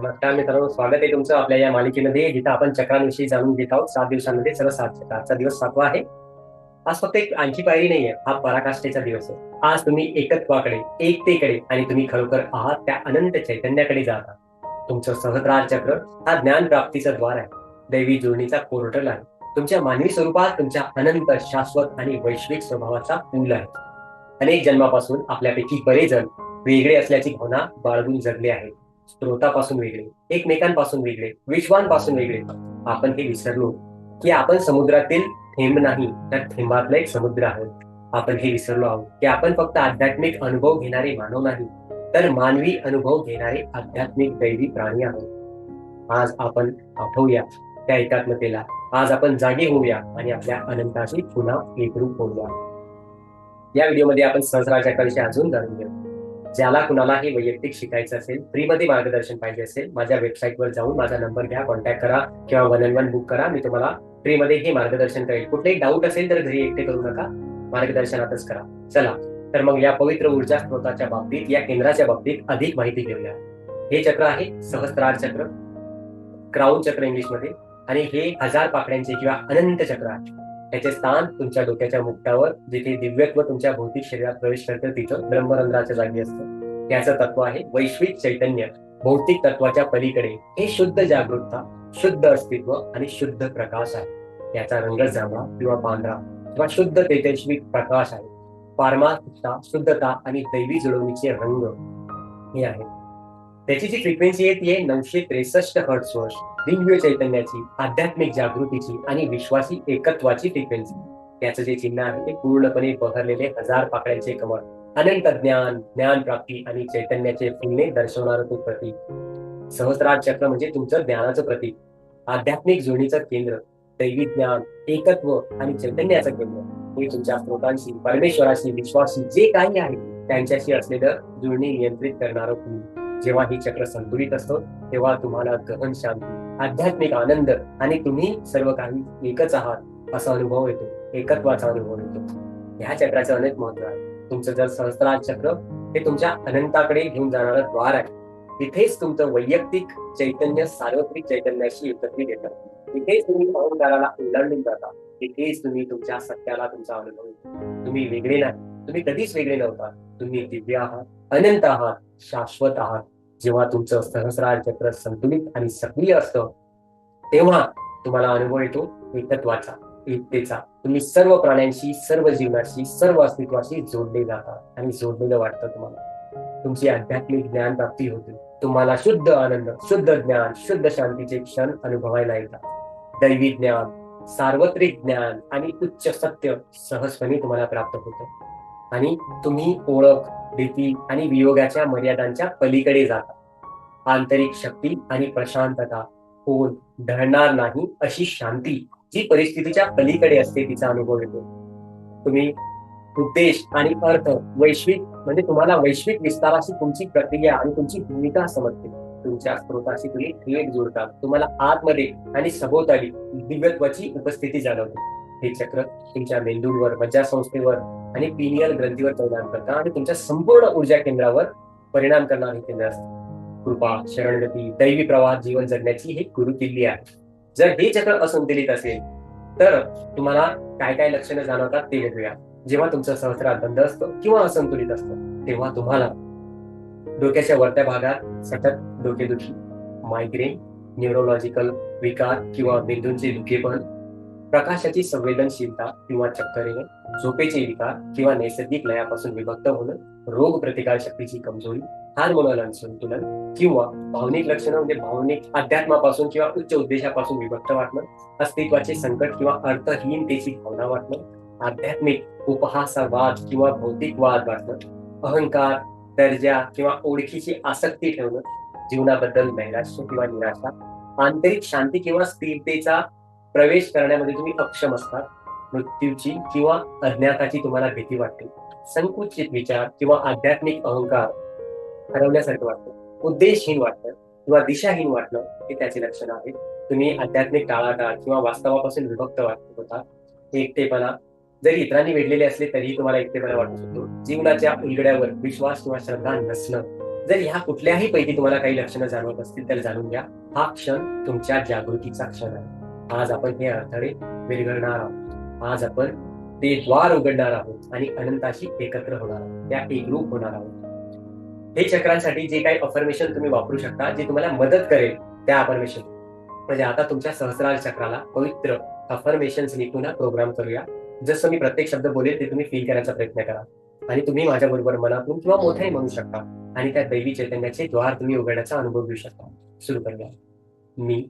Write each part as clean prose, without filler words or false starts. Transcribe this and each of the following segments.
नमस्कार मित्रांनो, स्वागत आहे तुमचं आपल्या या मालिकेमध्ये, जिथं आपण चक्रांविषयी जाणून घेत आहोत. 7 दिवसांमध्ये सर्व 7 चक्र. आजचा दिवस 7वा आहे. आज फक्त एक आणखी पायरी नाहीये, हा पराकाष्ठेचा दिवस आहे. आज तुम्ही एकत्वाकडे, एकतेकडे आणि तुम्ही खरोखर आहात त्या अनंत चैतन्याकडे जाता. तुमचं सहस्रार चक्र हा ज्ञान प्राप्तीचा द्वार आहे, दैवी जोडणीचा पोर्टल आहे. तुमच्या मानवी स्वरूपात तुमच्या अनंत, शाश्वत आणि वैश्विक स्वभावाचा पूल आहे. अनेक जन्मापासून आपल्यापैकी बरेच जण वेगळे असल्याची भावना बाळगून जगले आहेत. स्रोतापासून वेगळे, एकमेकांपासून वेगळे, विश्वांपासून वेगळे. आपण हे विसरलो की आपण समुद्रातील थेंब नाही, तर थेंबातला एक समुद्र आहोत. आपण हे विसरलो आहोत की आपण फक्त आध्यात्मिक अनुभव घेणारे मानव नाही, तर मानवी अनुभव घेणारे आध्यात्मिक दैवी प्राणी आहोत. आज आपण आठवूया त्या एकात्मतेला. आज आपण जागे होऊया आणि आपल्या अनंताशी पुन्हा एकरूप होऊया. या व्हिडिओमध्ये आपण सहस्रार चक्राविषयी अजून जाणून घेऊ. ज्याला कुणाला हे वैयक्तिक शिकायचं असेल, फ्रीमध्ये मार्गदर्शन पाहिजे असेल, माझ्या वेबसाईटवर जाऊन माझा नंबर घ्या, कॉन्टॅक्ट करा किंवा 1-on-1 बुक करा. मी तुम्हाला फ्रीमध्ये हे मार्गदर्शन करेल. कुठलेही डाऊट असेल तर घरी एकटे करू नका, मार्गदर्शनातच करा. चला तर मग या पवित्र ऊर्जा स्त्रोताच्या बाबतीत, या केंद्राच्या बाबतीत अधिक माहिती घेऊया. हे चक्र आहे सहस्त्रार चक्र, क्राऊन चक्र इंग्लिशमध्ये, आणि हे 1000 पाकड्यांचे किंवा अनंत चक्र आहे. त्याचे स्थान तुमच्या डोक्याच्या मुक्तावर, जिथे दिव्यत्व तुमच्या भौतिक शरीरात प्रवेश करतं तिथं ब्रह्मरंध्राच्या जागी असतं. त्याचं तत्व आहे वैश्विक चैतन्य. भौतिक तत्वाच्या पलीकडे हे शुद्ध जागरूकता, शुद्ध अस्तित्व आणि शुद्ध प्रकाश आहे. याचा रंग जांभळा किंवा पांढरा किंवा शुद्ध तेजस्वी प्रकाश आहे. पारमार्थता, शुद्धता आणि दैवी जुळवणीचे रंग हे आहे. त्याची जी फ्रिक्वेन्सी आहे ती आहे 963 हर्ट्झवर. दिव्य चैतन्याची, आध्यात्मिक जागृतीची आणि विश्वासी एकत्वाची फ्रिक्वेन्सी. त्याचं जे चिन्ह आहे ते पूर्णपणे बहरलेले 1000 पाकळ्यांचे कमळ, अनंत ज्ञान, ज्ञान प्राप्ती आणि चैतन्याचे फुलणे दर्शवणारं ते प्रतीक. सहस्रार चक्र म्हणजे तुमचं ज्ञानाचं प्रतीक, आध्यात्मिक जोडणीचं केंद्र, दैवी ज्ञान, एकत्व आणि चैतन्याचं केंद्र. हे तुमच्या स्रोतांशी, परमेश्वराशी, विश्वासी जे काही आहे त्यांच्याशी असलेलं जुळणी नियंत्रित करणारं फूल. जेव्हा हे चक्र संतुलित असतं तेव्हा तुम्हाला गहन शांती, आध्यात्मिक आनंद आणि तुम्ही सर्व काही एकच आहात असा अनुभव येतो, एकत्वाचा अनुभव येतो. ह्या चक्राचं अनेक महत्व आहे. तुमचं जर सहस्त्रार चक्र हे तुमच्या अनंताकडे घेऊन जाणारं द्वार आहे. तिथेच तुमचं वैयक्तिक चैतन्य सार्वत्रिक चैतन्याशी एकत्रित येतं. तिथेच तुम्ही अहंकाराला ओलांडून जाता. तिथेच तुम्ही तुमच्या सत्याला तुमचा अनुभव येतो. तुम्ही वेगळे नाही, तुम्ही कधीच वेगळे नव्हता. तुम्ही दिव्य आहात, अनंत आहात, शाश्वत आहात. जेव्हा तुमचं सहस्रार चक्र संतुलित आणि सक्रिय असतं तेव्हा तुम्हाला अनुभव येतो एकत्वाचा, एकतेचा. तुम्ही सर्व प्राण्यांशी, सर्व जीवनाशी, सर्व अस्तित्वाशी जोडले जातात आणि जोडलेलं वाटतं तुम्हाला. तुमची आध्यात्मिक ज्ञान प्राप्ती होते. तुम्हाला शुद्ध आनंद, शुद्ध ज्ञान, शुद्ध शांतीचे क्षण अनुभवायला येतात. दैवी ज्ञान, सार्वत्रिक ज्ञान आणि उच्च सत्य सहजपणे तुम्हाला प्राप्त होतं आणि तुम्ही ओळख, भीती आणि वियोगाच्या मर्यादांच्या पलीकडे जाता. आंतरिक शक्ती आणि प्रशांतता, होऊन ढळणार नाही अशी शांती जी परिस्थितीच्या पलीकडे असते तिचा अनुभव येतो. तुम्ही उद्देश आणि अर्थ, वैश्विक म्हणजे तुम्हाला वैश्विक विस्ताराशी तुमची प्रक्रिया आणि तुमची भूमिका समजते. तुमच्या स्रोताशी तुम्ही थेट जोडतात. तुम्हाला आतमध्ये आणि सभोवताली दिव्यत्वाची उपस्थिती जाणवते. हे चक्र तुमच्या मेंदूवर, मज्जासंस्थेवर आणि पिनियल ग्रंथीवर परिणाम करतात आणि तुमच्या संपूर्ण ऊर्जा केंद्रावर परिणाम करणारे केंद्र असते. कृपा, शरणगती, दैवी प्रवाहात जीवन जगण्याची ही गुरुकिल्ली आहे. जर हे चक्र असंतुलित असेल तर तुम्हाला काय काय लक्षणं जाणवतात ते बघूया. जेव्हा तुमचं सहस्रार बंद असतं किंवा असंतुलित असतं तेव्हा तुम्हाला डोक्याच्या वरच्या भागात सतत डोकेदुखी, मायग्रेन, न्यूरोलॉजिकल विकार किंवा मेंदूंचे दुखेपण, प्रकाशाची संवेदनशीलता किंवा चक्कर येणे, झोपेचे विकार किंवा नैसर्गिक लयापासून विभक्त होणं, रोग प्रतिकार शक्तीची कमजोरी, हार्मोनल असंतुलन किंवा भावनिक लक्षणं म्हणजे भावनिक अध्यात्मापासून किंवा उच्च उद्देशापासून विभक्त वाटणं, अस्तित्वाचे संकट किंवा अर्थहीनतेची भावना वाटणं, आध्यात्मिक उपहासवाद किंवा भौतिक वाद वाटणं, अहंकार, दर्जा किंवा ओळखीची आसक्ती ठेवणं, जीवनाबद्दल नैराश्य किंवा निराशा, आंतरिक शांती किंवा स्थिरतेचा प्रवेश करण्यामध्ये तुम्ही अक्षम असतात, मृत्यूची किंवा अज्ञाताची तुम्हाला भीती वाटते, संकुचित विचार किंवा आध्यात्मिक अहंकार हरवल्यासारखं वाटतं, उद्देशहीन वाटतं किंवा दिशाहीन वाटणं हे त्याचे लक्षण आहेत. तुम्ही आध्यात्मिक टाळाटाळ किंवा वास्तवापासून विभक्त वाटत होता. एकटेपणा, जरी इतरांनी वेढलेले असले तरीही तुम्हाला एकटेपणा वाटू शकतो. जीवनाच्या उलगड्यावर विश्वास किंवा श्रद्धा नसणं, जर ह्या कुठल्याही पैकी तुम्हाला काही लक्षणं जाणवत असतील तर जाणून घ्या. हा क्षण तुमच्या जागृतीचा क्षण आहे. आज आपण हे अडथळे विरघळणार आहोत. आज आपण ते द्वार उघडणार आहोत आणि अनंताशी एकत्र होणार आहोत, त्या एकरूप होणार आहोत. हे चक्रांसाठी जे काही अफर्मेशन तुम्ही वापरू शकता, जे तुम्हाला मदत करेल त्या अफर्मेशन, म्हणजे आता तुमच्या सहस्रार चक्राला पवित्र अफर्मेशन्सनी पुन्हा प्रोग्राम करूया. जसं मी प्रत्येक शब्द बोलेल ते तुम्ही फील करायचा प्रयत्न करा आणि तुम्ही माझ्या बरोबर मनातून किंवा मोठ्याने म्हणू शकता आणि त्या दैवी चैतन्याचे द्वार तुम्ही उघडण्याचा अनुभव घेऊ शकता. सुरू करूया. मी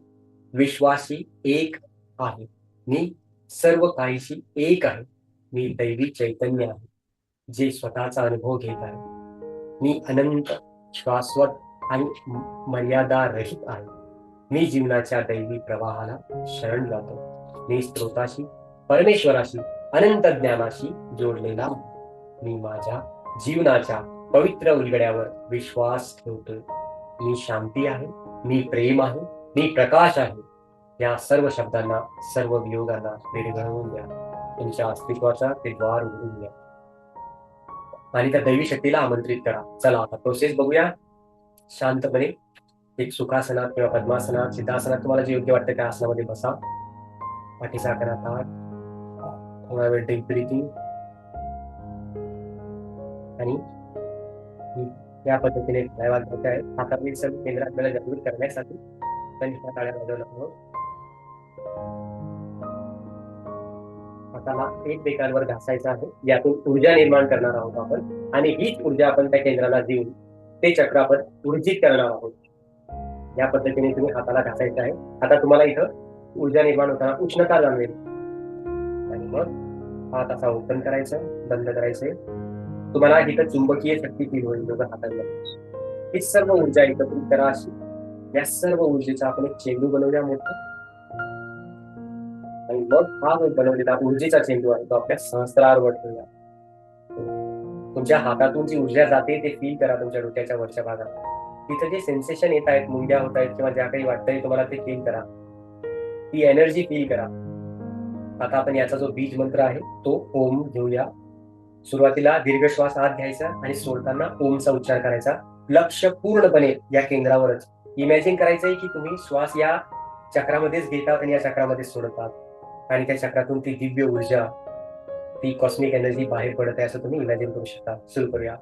विश्वासी एक आहे. मी सर्व काहीशी एक आहे. मी दैवी चैतन्य आहे, जे स्वतःचा अनुभव घेत आहे. मी अनंत, शाश्वत आणि मर्यादा रहित आहे. मी जीवनाच्या दैवी प्रवाहाला शरण जातो. मी स्त्रोताशी, परमेश्वराशी, अनंत ज्ञानाशी जोडलेला आहे. मी माझ्या जीवनाच्या पवित्र उलगड्यावर विश्वास ठेवतो. मी शांती आहे, मी प्रेम आहे, मी प्रकाश आहे. या सर्व शब्दांना, सर्व वियोगांना विरघळवून द्या. तुमच्या अस्तित्वाचा ते द्वार उघडून द्या आणि त्या दैवी शक्तीला आमंत्रित करा. चला आता प्रोसेस बघूया. शांतपणे एक सुखासनात किंवा पद्मासनात, सिद्धासनात तुम्हाला जे योग्य वाटतं त्या आसनामध्ये बसा. पाठीचा करा ताठ. थोडा वेळ डीप ब्रीथिंग आणि या पद्धतीने न्यायवाद होत आहे. हातातील सर्व केंद्र आपल्याला जागृत करण्यासाठी आपण ह्या टाळ्या वाजवणार आहोत. हाताला एक बेकांवर घासायचा आहे. यातून ऊर्जा निर्माण करणार आहोत आपण आणि हीच ऊर्जा आपण त्या केंद्राला देऊन ते चक्र आपण ऊर्जित करणार आहोत. या पद्धतीने तुम्ही हाताला घासायचं आहे. आता तुम्हाला इथं ऊर्जा निर्माण होताना उष्णता जाणवेल आणि मग हात असा ओपन करायचं, बंद करायचंय. तुम्हाला इथं चुंबकीय शक्ती फील होईल दोघं हातांना. ही सर्व ऊर्जा एकत्रित करा अशी. या सर्व ऊर्जेचा आपण एक चेंडू बनवूया मोठा आणि मग हा जो बनवलेला ऊर्जेचा चेंडू आहे तो आपल्या सहस्त्रारवर ठेवूया. तुमच्या हातातून जी ऊर्जा जाते ते फील करा तुमच्या डोक्याच्या वरच्या भागात. तिथं जे सेन्सेशन येत आहेत, मुंग्या होत आहेत किंवा ज्या काही वाटतंय तुम्हाला ते फील करा. ती एनर्जी फील करा. आता आपण याचा जो बीज मंत्र आहे तो ओम घेऊया. सुरुवातीला दीर्घ श्वास आत घ्यायचा आणि सोडताना ओमचा उच्चार करायचा. लक्ष पूर्णपणे या केंद्रावरच. इमॅजिन करायचंय की तुम्ही श्वास या चक्रामध्येच घेतात आणि या चक्रामध्येच सोडतात आणि त्या चक्रातून ती दिव्य ऊर्जा, ती कॉस्मिक एनर्जी बाहेर पडत आहे असं तुम्ही इमॅजिन करू शकता. सुरू करूया.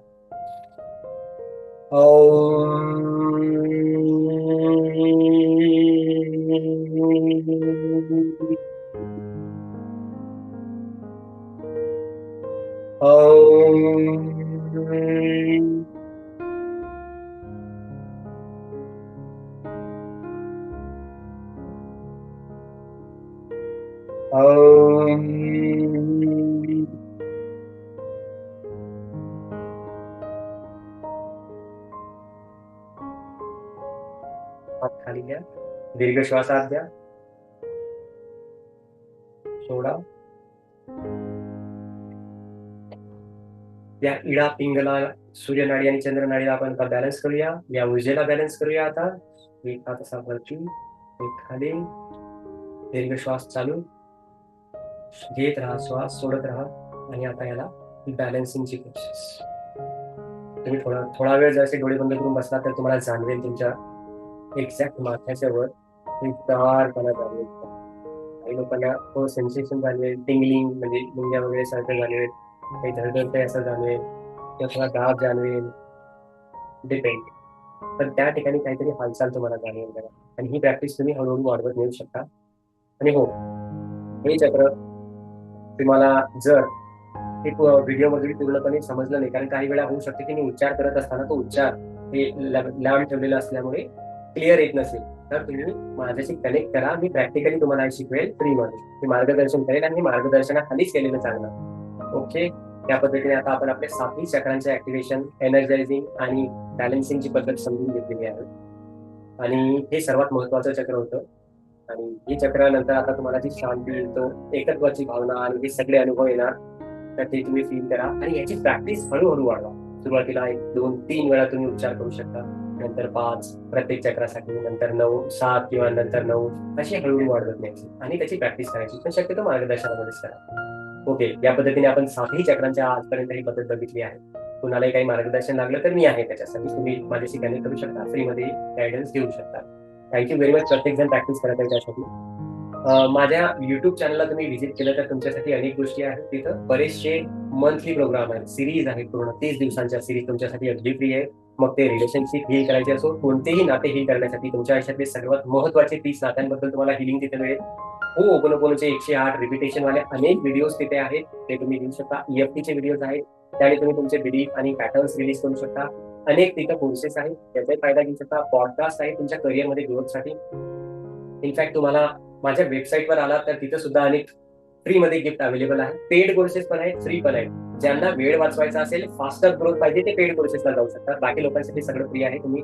हात खाली घ्या. दीर्घ श्वास आत द्या. सोडा. या इडा, पिंगला, सूर्यनाडी आणि चंद्रनाडीला आपण आता बॅलन्स करूया. या ऊर्जेला बॅलन्स करूया. आता एक हात असा वरती, एक खाली. दीर्घ श्वास चालू, घेत राहा श्वास, सोडत राहा आणि आता याला बॅलन्सिंगची प्रोसेस. तुम्ही थोडा वेळ जर असे डोळे बंद करून बसला तर तुम्हाला जाणवेल तुमच्या एक्झॅक्ट माथ्याच्या वर गारपणा जाणवेल. काही लोकांना तो सेन्सेशन जाणवेल, टिंगलिंग म्हणजे मुंग्या वगैरे सारखं जाणवेल, काही धडधडतंय असं जाणवेल किंवा थोडा दाब जाणवेल, डिपेंड. तर त्या ठिकाणी काहीतरी हालचाल तुम्हाला जाणवेल बघा. आणि ही प्रॅक्टिस तुम्ही हळूहळू वाढवत नेऊ शकता. आणि हो, हे चक्र तुम्हाला जर एक व्हिडिओ मध्ये पूर्णपणे समजलं नाही, कारण काही वेळा होऊ शकते की मी उच्चार करत असताना तो उच्चार हे लांब ठेवलेला असल्यामुळे क्लिअर येत नसेल, तर तुम्ही माझ्याशी कनेक्ट करा. मी प्रॅक्टिकली तुम्हाला हे शिकवेल फ्रीमध्ये. मी मार्गदर्शन करेल आणि मार्गदर्शनाखालीच केलेलं चांगलं. ओके. त्या पद्धतीने आता आपण आपल्या 7ही चक्रांचे ऍक्टिव्हेशन, एनर्जायझिंग आणि बॅलन्सिंगची पद्धत समजून घेतलेली आहे आणि हे सर्वात महत्वाचं चक्र होतं. आणि हे चक्रानंतर आता तुम्हाला जी शांती येतो, एकत्वाची भावना आणि हे सगळे अनुभव येणार, तर ते तुम्ही फील करा आणि याची प्रॅक्टिस हळूहळू वाढवा. सुरुवातीला 1, 2, 3 वेळा तुम्ही उच्चार करू शकता, नंतर 5 प्रत्येक चक्रासाठी, नंतर 9, 7 किंवा नंतर 9 अशी हळूहळू वाढवत न्यायची आणि त्याची प्रॅक्टिस करायची. पण शक्यतो मार्गदर्शनामध्येच करा. ओके. या पद्धतीने आपण 7ही चक्रांच्या आजपर्यंत ही पद्धत बघितली आहे. कुणालाही काही मार्गदर्शन लागलं तर मी आहे त्याच्यासाठी. तुम्ही माझ्याशी कनेक्ट करू शकता, फ्रीमध्ये गायडन्स घेऊ शकता. Thank you very much. प्रत्येक जण प्रॅक्टिस करत आहे त्यासाठी. माझ्या युट्यूब चॅनलला तुम्ही व्हिजिट केलं तर तुमच्यासाठी अनेक गोष्टी आहेत. तिथं बरेचसे मंथली प्रोग्राम आहेत, सिरीज आहेत, पूर्ण 30 दिवसांच्या सिरीज तुमच्यासाठी अगदी फ्री आहे. मग ते रिलेशनशिप हील करायचे असो, कोणतेही नाते हील करण्यासाठी, तुमच्या आयुष्यातले सर्वात महत्वाचे 30 नात्यांबद्दल तुम्हाला हिलिंग तिथे मिळेल. हो, ओपनोपनोचे 108 रिपिटेशन वाले अनेक व्हिडिओज तिथे आहेत, ते तुम्ही घेऊ शकता. ईएफटीचे व्हिडिओज आहेत, त्याने तुम्ही तुमचे बिलीफ आणि पॅटर्न्स रिलीज करू शकता. अनेक तिथं कोर्सेस आहेत, त्याचाही फायदा घेऊ शकता. पॉडकास्ट आहे तुमच्या करिअरमध्ये ग्रोथसाठी. इनफॅक्ट तुम्हाला माझ्या वेबसाईटवर आला तर तिथे सुद्धा अनेक फ्रीमध्ये गिफ्ट अवेलेबल आहे. पेड कोर्सेस पण आहेत, फ्री पण आहेत. ज्यांना वेळ वाचवायचा असेल, फास्टर ग्रोथ पाहिजे, ते पेड कोर्सेसला जाऊ शकतात. बाकी लोकांसाठी सगळं फ्री आहे, तुम्ही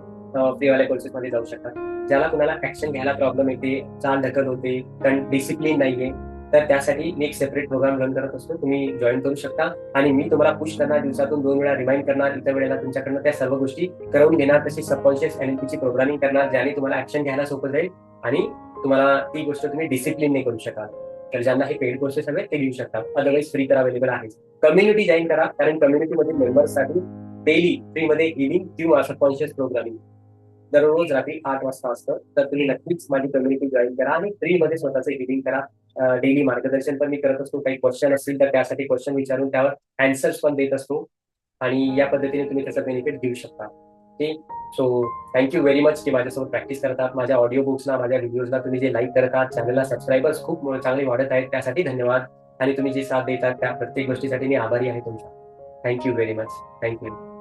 फ्रीवाल्या कोर्सेसमध्ये जाऊ शकता. ज्याला कुणाला ऍक्शन घ्यायला प्रॉब्लेम येते, चाल ढकल होते, कारण डिसिप्लिन नाहीये, तर त्यासाठी मी एक सेपरेट प्रोग्राम रन करत असतो, तुम्ही जॉईन करू शकता. आणि मी तुम्हाला पुश करणार, दिवसातून 2 वेळा रिमाइंड करणार, इतर वेळेला तुमच्याकडनं त्या सर्व गोष्टी करवून घेणार. तशी सबकॉन्शियस एनएलपीची प्रोग्रामिंग करणार, ज्याने तुम्हाला ऍक्शन घ्यायला सोपं जाईल आणि तुम्हाला ती गोष्ट तुम्ही डिसिप्लिनने करू शकाल. तर ज्यांना हे पेड कोर्सेस हवे ते घेऊ शकतात, अदरवाईज फ्री तर अवेलेबल आहे. कम्युनिटी जॉईन करा, कारण कम्युनिटीमधील मेंबर्ससाठी डेली फ्रीमध्ये हिलिंग किंवा सबकॉन्शियस प्रोग्रामिंग दररोज रात्री 8 वाजता असतं. तर तुम्ही नक्कीच माझी कम्युनिटी जॉईन करा आणि फ्रीमध्ये स्वतःचं हिलिंग करा. डेली मार्गदर्शन पण मी करत असतो. काही क्वेश्चन असतील तर त्यासाठी क्वेश्चन विचारून त्यावर अँसर्स पण देत असतो, आणि या पद्धतीने तुम्ही त्याचा बेनिफिट घेऊ शकता. Okay, so thank you very much की माझ्यासोबत प्रॅक्टिस करतात. माझ्या ऑडिओ बुक्सना, माझ्या व्हिडिओजला तुम्ही जे लाईक करतात, चॅनलला सबस्क्रायबर्स खूप चांगले वाढत आहेत, त्यासाठी धन्यवाद. आणि तुम्ही जे साथ देतात त्या प्रत्येक गोष्टीसाठी मी आभारी आहे तुमचा. Thank you very much. थँक्यू.